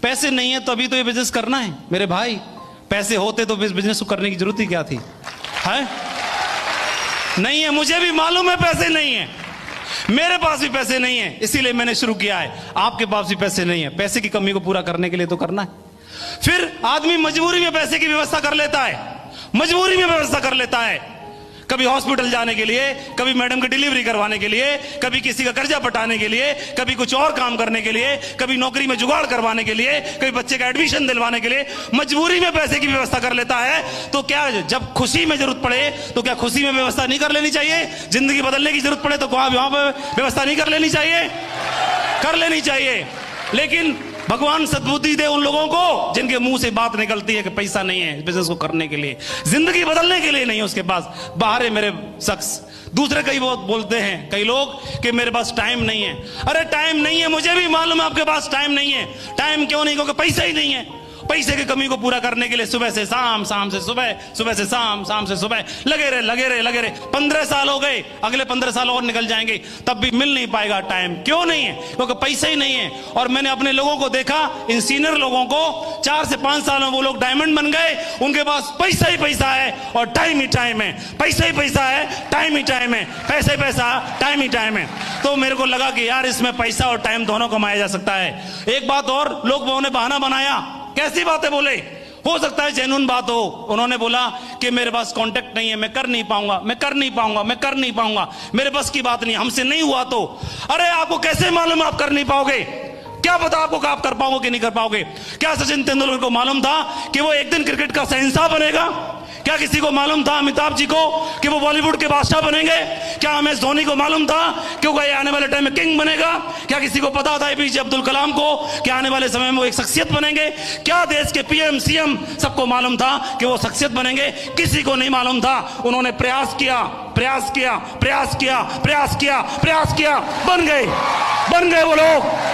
पैसे नहीं है तो अभी तो ये बिजनेस करना है मेरे भाई। पैसे होते तो बिजनेस को करने की जरूरत ही क्या थी, है? नहीं है, मुझे भी मालूम है पैसे नहीं है, मेरे पास भी पैसे नहीं है, इसीलिए मैंने शुरू किया है। आपके पास भी पैसे नहीं है, पैसे की कमी को पूरा करने के लिए तो करना है। फिर आदमी मजबूरी में पैसे की व्यवस्था कर लेता है, मजबूरी में व्यवस्था कर लेता है, कभी हॉस्पिटल जाने के लिए, कभी मैडम की डिलीवरी करवाने के लिए, कभी किसी का कर्जा पटाने के लिए, कभी कुछ और काम करने के लिए, कभी नौकरी में जुगाड़ करवाने के लिए, कभी बच्चे का एडमिशन दिलवाने के लिए मजबूरी में पैसे की व्यवस्था कर लेता है। तो क्या जब खुशी में जरूरत पड़े तो क्या खुशी में व्यवस्था नहीं कर लेनी चाहिए? जिंदगी बदलने की जरूरत पड़े तो वहां पर व्यवस्था नहीं कर लेनी चाहिए? कर लेनी चाहिए। लेकिन भगवान सद्बुद्धि दे उन लोगों को जिनके मुंह से बात निकलती है कि पैसा नहीं है बिजनेस को करने के लिए, जिंदगी बदलने के लिए नहीं उसके पास। बाहर है मेरे शख्स। दूसरे कई बहुत बोलते हैं कई लोग कि मेरे पास टाइम नहीं है। अरे टाइम नहीं है, मुझे भी मालूम है आपके पास टाइम नहीं है। टाइम क्यों नहीं? क्योंकि पैसा ही नहीं है। पैसे की कमी को पूरा करने के लिए सुबह से शाम, शाम से सुबह, सुबह से शाम, शाम से सुबह लगे रहे, लगे रहे, लगे रहे। 15 साल हो गए, अगले 15 साल और निकल जाएंगे, तब भी मिल नहीं पाएगा टाइम। क्यों नहीं है? क्योंकि पैसा ही नहीं है। और मैंने अपने लोगों को देखा, इन सीनियर लोगों को 4 से 5 साल में वो लोग डायमंड बन गए। उनके पास पैसा ही पैसा है और टाइम ही टाइम है। पैसा ही पैसा है, टाइम ही टाइम है, पैसा ही पैसा, टाइम ही टाइम है। तो मेरे को लगा कि यार इसमें पैसा और टाइम दोनों कमाया जा सकता है। एक बात और, लोगों ने बहाना बनाया। कैसी बातें बोले? हो सकता है जेन्युइन बात हो। उन्होंने बोला कि मेरे पास कांटेक्ट नहीं है, मैं कर नहीं पाऊंगा, मैं कर नहीं पाऊंगा, मैं कर नहीं पाऊंगा, मेरे बस की बात नहीं, हमसे नहीं हुआ तो। अरे आपको कैसे मालूम आप कर नहीं पाओगे? क्या पता आपको आप कर पाओगे कि नहीं कर पाओगे? क्या सचिन तेंदुलकर को मालूम था कि वो एक दिन क्रिकेट का शहंशाह बनेगा? क्या किसी को मालूम था अमिताभ जी को कि वो बॉलीवुड के बादशाह बनेंगे? क्या एमएस धोनी को मालूम था कि वो आने वाले टाइम में किंग बनेगा? क्या किसी को पता था एपीजे अब्दुल कलाम को कि आने वाले समय में वो एक शख्सियत बनेंगे? क्या देश के पीएम सीएम सबको मालूम था कि वो शख्सियत बनेंगे? किसी को नहीं मालूम था। उन्होंने प्रयास किया, प्रयास किया, प्रयास किया, प्रयास किया, प्रयास किया, बन गए वो लोग।